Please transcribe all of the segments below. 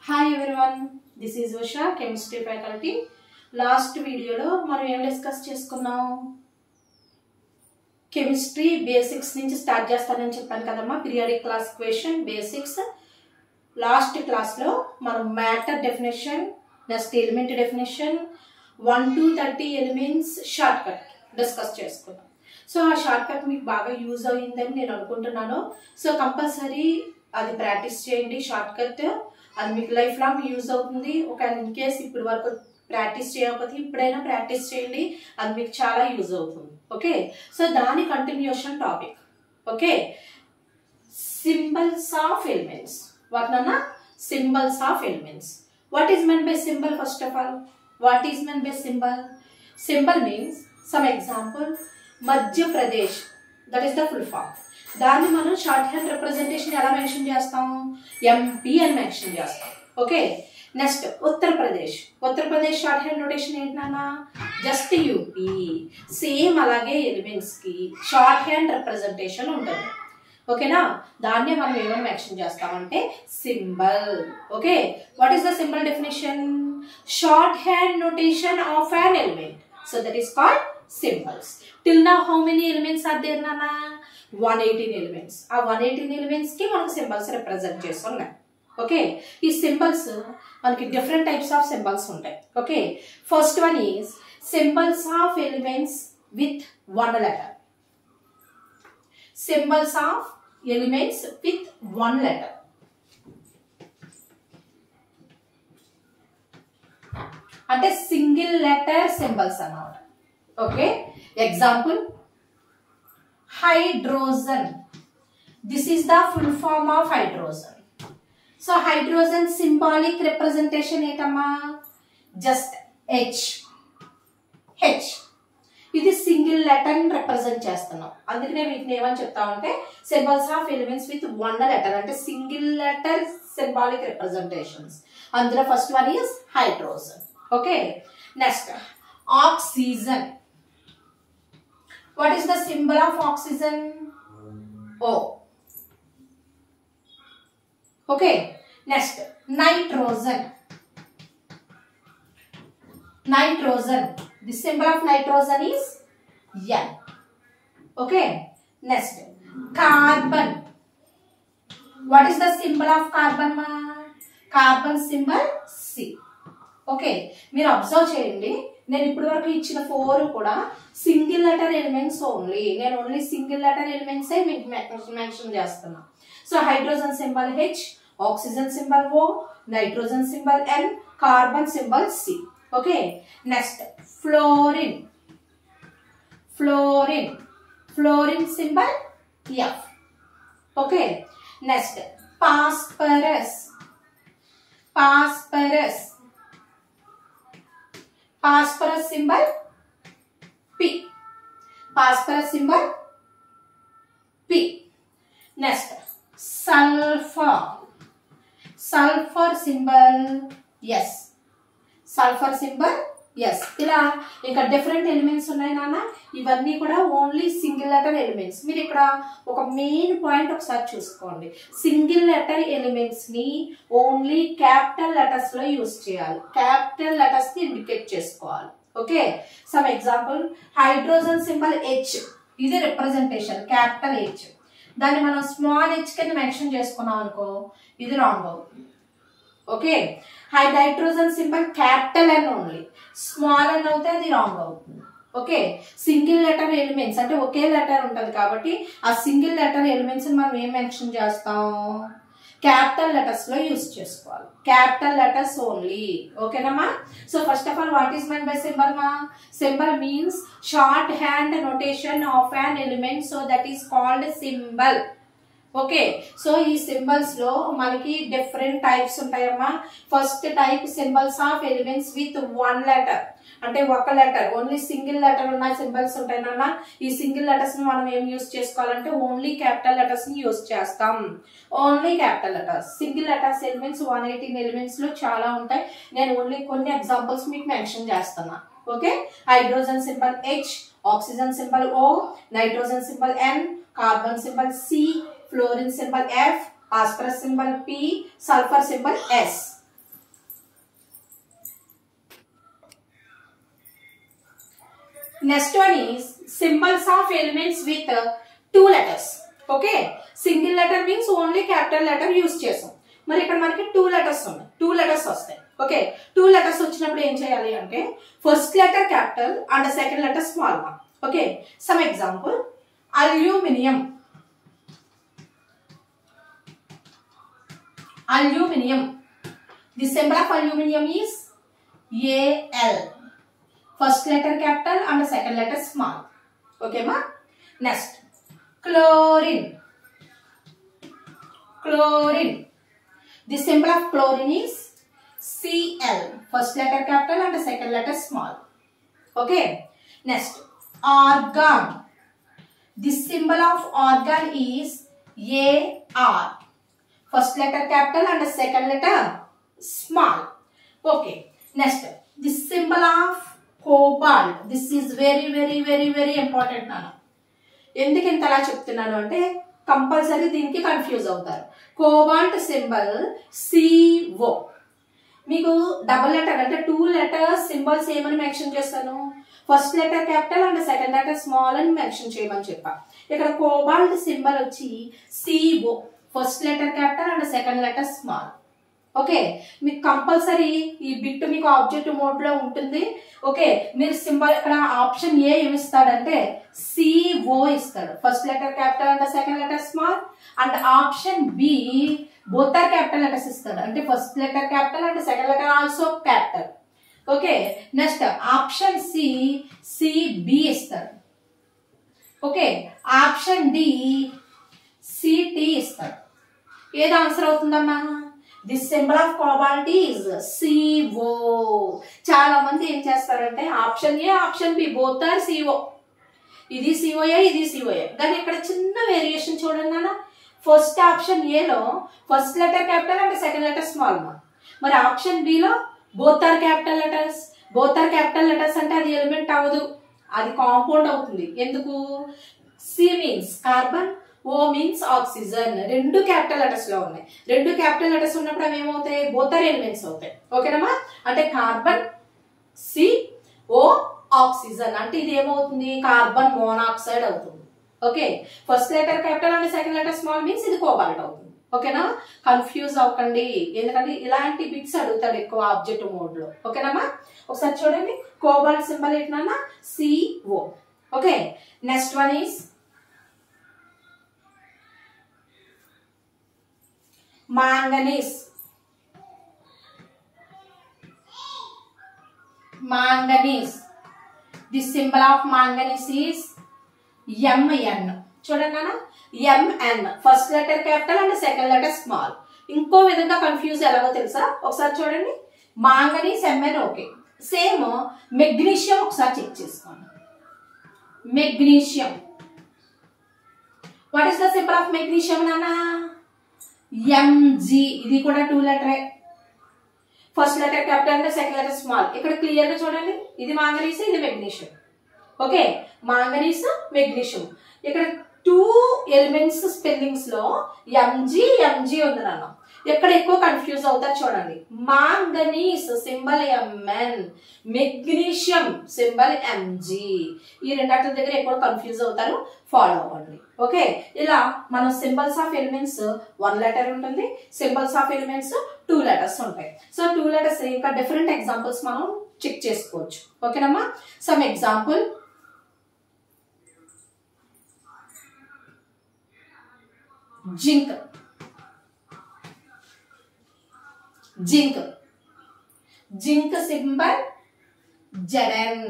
Hi everyone, this is Usha, Chemistry faculty. Last video lo మనం ఏం discuss చేసుకున్నాం? Chemistry basics నుంచి start చేస్తానని చెప్పాను కదమ్మా. Periodic class equation basics. Last class లో మనం matter definition, next element definition, 1 to 30 elements short cut discuss చేసుకున్నాం. సో ఆ షార్ట్ కట్ మీకు బాగా యూజ్ అయ్యిందని నేను అనుకుంటున్నాను. సో కంపల్సరీ అది ప్రాక్టీస్ చేయండి. షార్ట్ కట్ అది మీకు లైఫ్ లాంగ్ యూజ్ అవుతుంది. ఒకవేళ ఇన్ కేస్ ఇప్పటి వరకు ప్రాక్టీస్ చేయకపోతే ఇప్పుడైనా ప్రాక్టీస్ చేయండి, అది మీకు చాలా యూజ్ అవుతుంది. ఓకే, సో దాని continuation topic. Okay, symbols of elements. వాటినన్నా symbols of elements. What is meant by symbol? First of all, what is meant by symbol? Symbol means some example. Madhya Pradesh, that is the full form. దాన్ని మనం shorthand representation ఎలా mention చేస్తాం? MP అని mention చేస్తాం. Okay, next Uttar Pradesh. Uttar Pradesh shorthand notation ఏంటన్నా? Just UP. Same అలాగే elements కి shorthand representation ఉంటుంది. ఓకేనా, దాన్నే మనం ఏమైనా మెన్షన్ చేస్తామంటే symbol. Okay, what is the symbol definition? Shorthand notation of an element. So that is called symbols. Till now how many elements are there nana? 118 elements. ఆ 118 elements కి మనకు symbols represent చేస్తున్నాయి. Okay, ఈ symbols మనకి different types of symbols ఉంటాయి. Okay, first one is symbols of elements with one letter. Symbols of elements with one letter. అంటే single letter symbols అన్నమాట. Okay, example hydrogen. This is the full form of hydrogen. So hydrogen symbolic representation ఏంటమ్మా? Just H. H ఇది single letter represent చేస్తున్నాం. అందుకనే వీటిని ఏమని చెప్తామంటే symbols of elements with one letter, అంటే సింగిల్ లెటర్ సింబాలిక్ రిప్రజెంటేషన్స్. అందులో first one is hydrogen. Okay, next oxygen. What is the symbol of oxygen? O. Okay, next nitrogen. Nitrogen, the symbol of nitrogen is N. Okay, next carbon. What is the symbol of carbon ma? Carbon symbol C. Okay, మీరు observe చేయండి, నేను ఇప్పటి వరకు ఇచ్చిన 4 కూడా single letter elements only. నేను only single letter elements మీకు mention చేస్తున్నా. So hydrogen symbol H, oxygen symbol O, nitrogen symbol N, carbon symbol C. Okay, next fluorine. Fluorine, fluorine symbol F. Okay, next phosphorus. Phosphorus, phosphorus symbol P. Phosphorus symbol P. Next sulfur. Sulfur symbol S. Sulfur symbol S. ఇలా ఇంకా different elements ఉన్నాయి నాన్న. ఇవన్నీ కూడా only single letter elements. మీరు ఇక్కడ ఒక main point ఒకసారి చూసుకోండి. సింగిల్ లెటర్ ఎలిమెంట్స్ ని ఓన్లీ క్యాపిటల్ లెటర్స్ లో యూజ్ చేయాలి. క్యాపిటల్ లెటర్స్ ని ఇండికేట్ చేసుకోవాలి. Okay, some example hydrogen symbol H. ఇది రిప్రజెంటేషన్ క్యాపిటల్ హెచ్. దాన్ని మనం స్మాల్ హెచ్ కింద మెన్షన్ చేసుకున్నాం అనుకో, ఇది రాంగ్ అవుతుంది. Okay, nitrogen symbol capital N only, small N అవుతే అది రాంగ్ అవుతుంది. ఓకే, సింగిల్ లెటర్ ఎలిమెంట్స్ అంటే ఒకే లెటర్ ఉంటుంది కాబట్టి ఆ సింగిల్ లెటర్ ఎలిమెంట్స్ మనం ఏం మెన్షన్ చేస్తాం? క్యాపిటల్ లెటర్స్ లో యూజ్ చేసుకోవాలి. Capital letters only. ఓకేనమ్మా. So first of all what is meant by symbol మా? Symbol means short hand notation of an element, so that is called symbol. Okay, so ఈ symbols లో మనకి different types ఉంటాయమ్మా. First type symbols of elements with one letter, అంటే ఒక letter only single letter ఉన్న symbols ఉంటాయి నాన్న. ఈ సింగిల్ లెటర్స్ ని మనం ఏం యూజ్ చేసుకోవాలంటే ఓన్లీ క్యాపిటల్ లెటర్స్ ని యూజ్ చేస్తాం. Only capital letters. Single letters elements 118 elements లో చాలా ఉంటాయి. నేను ఓన్లీ కొన్ని ఎగ్జాంపుల్స్ మీకు మెన్షన్ చేస్తున్నా. Okay, hydrogen symbol H, oxygen symbol O, nitrogen symbol N, carbon symbol C, fluorine symbol F, phosphorus symbol P, sulfur symbol S. Next one is symbols of elements with two letters. Okay, single letter means only capital letter use చేసాం. మరి ఇక్కడ మనకి 2 letters ఉన్నాయి, 2 letters వస్తాయి. Okay, 2 letters వచ్చినప్పుడు ఏం చేయాలి అంటే first letter capital and second letter small one. Okay, some example, aluminium. Aluminium. The symbol of aluminium is Al. First letter capital and second letter small. Okay ma? Next, chlorine. Chlorine. The symbol of chlorine is Cl. First letter capital and second letter small. Okay. Next, argon. The symbol of argon is Ar. First letter capital and second letter small. Okay. Next, the symbol of cobalt. This is very important nana. ఎందుకు ఇంతలా చెప్తున్నాను అంటే compulsory దీనికి confuse అవుతారు. Cobalt symbol CO. మీకు double letter అంటే 2 letters symbols ఏమని mention చేస్తాను, first letter capital and second letter small అని మెన్షన్ చేయమని చెప్పా. ఇక్కడ కోబాల్ట్ సింబల్ వచ్చి CO. First letter capital and second letter small. Okay, మీకు కంపల్సరీ ఈ బిట్ మీకు ఆబ్జెక్టివ్ మోడ్ లో ఉంటుంది. ఓకే, మీరు సింబల్ ఇక్కడ ఆప్షన్ ఏ ఏమి ఇస్తాడంటే CO ఇస్తాడు, first letter capital and second letter small. And option B both are capital letters ఇస్తాడు, అంటే first letter capital and second letter also capital. Okay, next option C CB ఇస్తాడు. Okay, option D CT ఇస్తాడు. ఏది answer అవుతుందమ్మా? This symbol of cobalt is CO. చాలా మంది ఏం చేస్తారంటే option A option B both are CO. ఇది COA ఇది COA, కానీ ఇక్కడ చిన్న వేరియేషన్ చూడండి నాన్న. ఫస్ట్ ఆప్షన్ ఏలో first letter capital and second letter small one. మరి ఆప్షన్ బిలో both are capital letters. Both are capital letters అంటే అది ఎలిమెంట్ అవ్వదు, అది కాంపౌండ్ అవుతుంది. ఎందుకు? C means carbon, O means oxygen. రెండు క్యాపిటల్ లెటర్స్ లో ఉన్నాయి. రెండు క్యాపిటల్ లెటర్స్ ఉన్నప్పుడు అవి ఏమవుతాయి? బోత్ ఆర్ ఎలిమెంట్స్ అవుతాయి. ఓకేనమ్మా? అంటే కార్బన్ CO ఆక్సిజన్ అంటే ఇది ఏమవుతుంది? కార్బన్ మోనాక్సైడ్ అవుతుంది. Okay, first letter capital and second letter small means ఇది కోబాల్ట్ అవుతుంది. ఓకేనా? కన్ఫ్యూజ్ అవ్వకండి, ఎందుకంటే ఇలాంటి బిట్స్ అడుగుతాడు ఎక్కువ ఆబ్జెక్టివ్ మోడ్ లో. ఓకేనమ్మా? ఒకసారి చూడండి, కోబాల్ట్ సింబల్ ఏంటన్నా? CO. Okay, next one is manganese. Manganese. The symbol of manganese is Mn. చూడండి నాన్న, Mn first letter capital and second letter small. ఇంకో విధంగా కన్ఫ్యూజ్ ఎలాగో తెలుసా? ఒకసారి చూడండి, manganese Mn. Okay, same magnesium ఒకసారి చెక్ చేసుకోండి. Magnesium, what is the symbol of magnesium నాన్న? Mg. ఇది కూడా 2 లెటరే, first letter capital and second letter small. ఇక్కడ క్లియర్ గా చూడండి, ఇది మాంగనీస్ ఇది మెగ్నీషియం. Okay, manganese magnesium. ఇక్కడ 2 ఎలిమెంట్స్ స్పెల్లింగ్స్ లో Mg ఉంది నాన్న. ఎక్కడ ఎక్కువ కన్ఫ్యూజ్ అవుతారు చూడండి. Manganese symbol Mn, magnesium symbol Mg. ఈ రెండాటి దగ్గర ఎక్కువ కన్ఫ్యూజ్ అవుతారు, ఫాలో అవ్వండి. ఓకే, ఇలా మనం సింబల్స్ ఆఫ్ ఎలిమెంట్స్ 1 లెటర్ ఉంటుంది, సింబల్స్ ఆఫ్ ఎలిమెంట్స్ 2 లెటర్స్ ఉంటాయి. సో 2 లెటర్స్ ఇంకా డిఫరెంట్ ఎగ్జాంపుల్స్ మనం చెక్ చేసుకోవచ్చు. ఓకేనమ్మా? Some example, zinc. Zinc, zinc symbol Zn.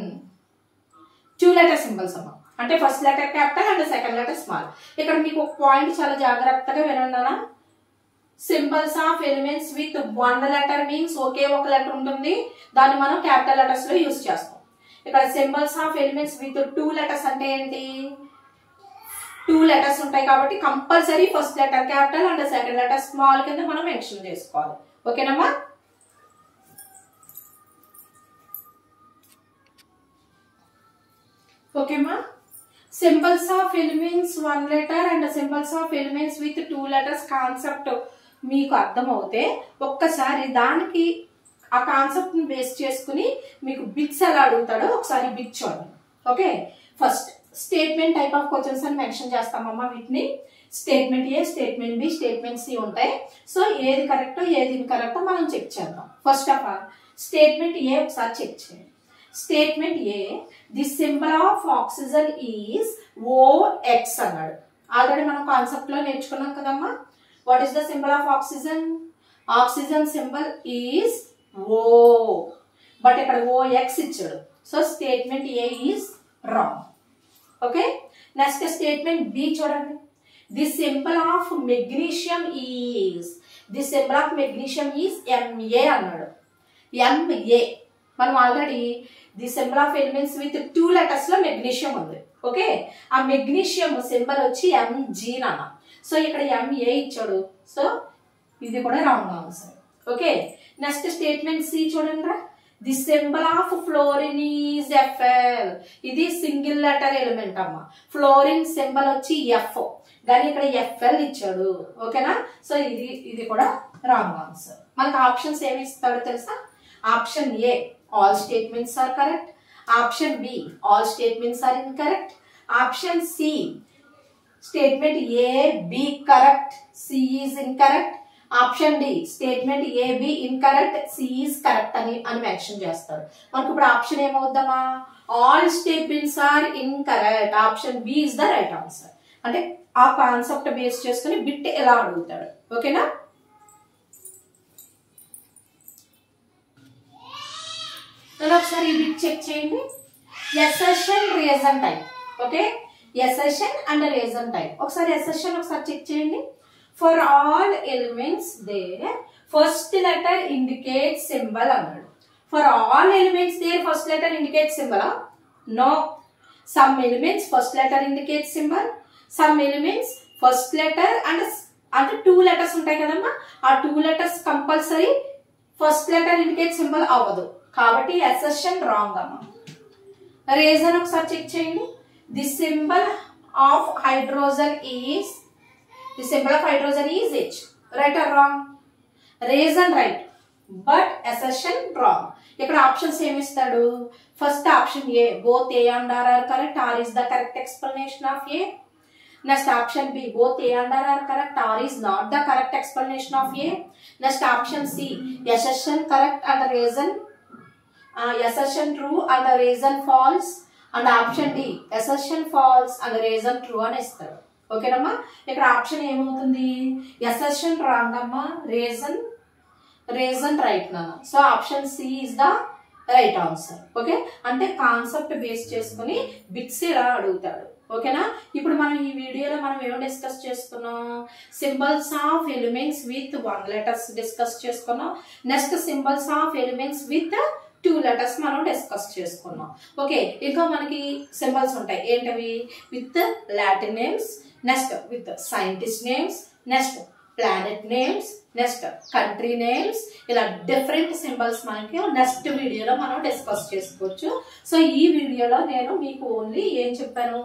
2 letter symbols అమ్మా, అంటే first letter capital and second letter small. ఇక్కడ మీకు ఒక పాయింట్ చాలా జాగ్రత్తగా వినండి. Symbols of elements with 1 letter means ఒకే ఒక లెటర్ ఉంటుంది, దాన్ని మనం క్యాపిటల్ లెటర్స్ లో యూజ్ చేస్తాం. ఇక్కడ symbols of elements with 2 letters అంటే ఏంటి? 2 లెటర్స్ ఉంటాయి కాబట్టి compulsory first letter capital and second letter small కింద మనం మెన్షన్ చేసుకోవాలి. ఓకేనమ్మా? ఓకేమా? Symbols of elements 1 letter and symbols of elements with 2 letters concept మీకు అర్థమవుతే ఒక్కసారి దానికి ఆ కాన్సెప్ట్ ని బేస్ చేసుకుని మీకు బిట్స్ ఎలా అడుగుతాడో ఒకసారి బిట్ చూడండి. Okay first statement type of questions అని మెన్షన్ చేస్తామమ్మా వీటిని స్టేట్మెంట్ ఏ స్టేట్మెంట్ బి స్టేట్మెంట్ సి ఉంటాయి సో ఏది కరెక్టో ఏది ఇన్కరెక్టో మనం చెక్ చేద్దాం ఫస్ట్ ఆఫ్ ఆల్ స్టేట్మెంట్ ఏ ఒకసారి చెక్ చేయండి statement A the symbol of oxygen is OX అన్నాడు ఆల్రెడీ మనం కాన్సెప్ట్ లో నేర్చుకున్నాం కదమ్మా what is the symbol of oxygen symbol is O but ఇక్కడ OX ఇచ్చాడు so statement A is wrong okay next statement B చూడండి the symbol of magnesium is MA అన్నాడు MA మనం already the symbol of elements with 2 letters లో magnesium ఉంది okay ఆ magnesium symbol వచ్చి MG నాన్న సో ఇక్కడ MA ఇచ్చాడు సో ఇది కూడా wrong answer okay next statement C చూడండి రా the symbol of fluorine is FL ఇది సింగిల్ లెటర్ ఎలిమెంట్ అమ్మ ఫ్లోరిన్ సింబల్ వచ్చి F కానీ ఇక్కడ FL ఇచ్చాడు ఓకేనా సో ఇది కూడా రాంగ్ ఆన్సర్ మనకు ఆప్షన్స్ ఏమి ఇస్తాడో తెలుసా option A all statements are correct option B all statements are incorrect option C statement A B correct C is incorrect option D statement A B incorrect C is correct అని mention చేస్తారు మనకు ఇప్పుడు option ఏమవుద్దామా all statements are incorrect option B is the right answer అంటే ఆ concept base చేసుకుని bit ఎలా అడుగుతాడు ఓకేనా ఒకసారి ఈ బిట్ చెక్ చేయండి assertion reason type okay assertion and reason type ఒకసారి అసర్షన్ ఒకసారి చెక్ చేయండి for all elements their first letter indicate symbol అన్నాడు for all elements their first letter indicate symbol no some elements first letter indicate symbol some elements first letter and అంటే 2 letters ఉంటాయి కదమ్మా ఆ 2 లెటర్స్ compulsory first letter indicate symbol అవ్వదు కాబట్టి assertion wrong అమ్మా reason ఒకసారి చెక్ చేయండి the symbol of hydrogen is H right are wrong reason right but assertion wrong ఇక్కడ ఆప్షన్స్ ఏమి ఇస్తాడు first option A both A and R are correct R is the correct explanation of A next option B both A and R are correct R is not the correct explanation of A next option C assertion correct and reason assertion true and reason false and option D assertion false and reason true అని ఇస్తాడు ఓకేనమ్మా ఇక్కడ option ఏమవుతుంది assertion wrong అమ్మా reason right నాన్న so option C is the right answer okay అంటే concept base చేసుకుని bits ఇలా అడుగుతాడు ఓకేనా ఇప్పుడు మనం ఈ వీడియోలో మనం ఏమో డిస్కస్ చేసుకున్నాం symbols of elements with 1 letters discuss చేసుకున్నాం next symbols of elements with 2 letters మనం డిస్కస్ చేసుకున్నాం ఓకే ఇంకా మనకి సింబల్స్ ఉంటాయి ఏంటవి with Latin names next with scientist names next planet names next country names ఇలా డిఫరెంట్ సింబల్స్ మనకి నెక్స్ట్ వీడియోలో మనం డిస్కస్ చేసుకోవచ్చు సో ఈ వీడియోలో నేను మీకు ఓన్లీ ఏం చెప్పాను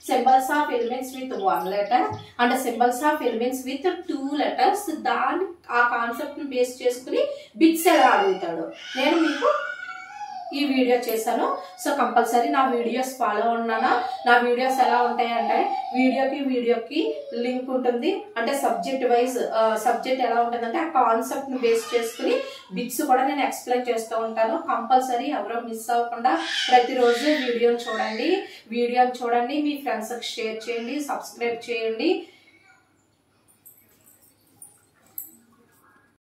symbols of elements with 1 letter and symbols of elements with 2 letters దాని ఆ కాన్సెప్ట్ ని బేస్ చేసుకుని బిట్స్ ఎలా అడుగుతాడు నేను మీకు ఈ వీడియో చేశాను సో కంపల్సరీ నా వీడియోస్ ఫాలో ఉన్నానా నా వీడియోస్ ఎలా ఉంటాయి అంటే వీడియోకి లింక్ ఉంటుంది అంటే సబ్జెక్ట్ వైజ్ సబ్జెక్ట్ ఎలా ఉంటుంది అంటే ఆ కాన్సెప్ట్ ని బేస్ చేసుకుని బిట్స్ కూడా నేను ఎక్స్ప్లెయిన్ చేస్తూ ఉంటాను కంపల్సరీ ఎవరో మిస్ అవ్వకుండా ప్రతిరోజు వీడియోని చూడండి మీ ఫ్రెండ్స్కి షేర్ చేయండి సబ్స్క్రైబ్ చేయండి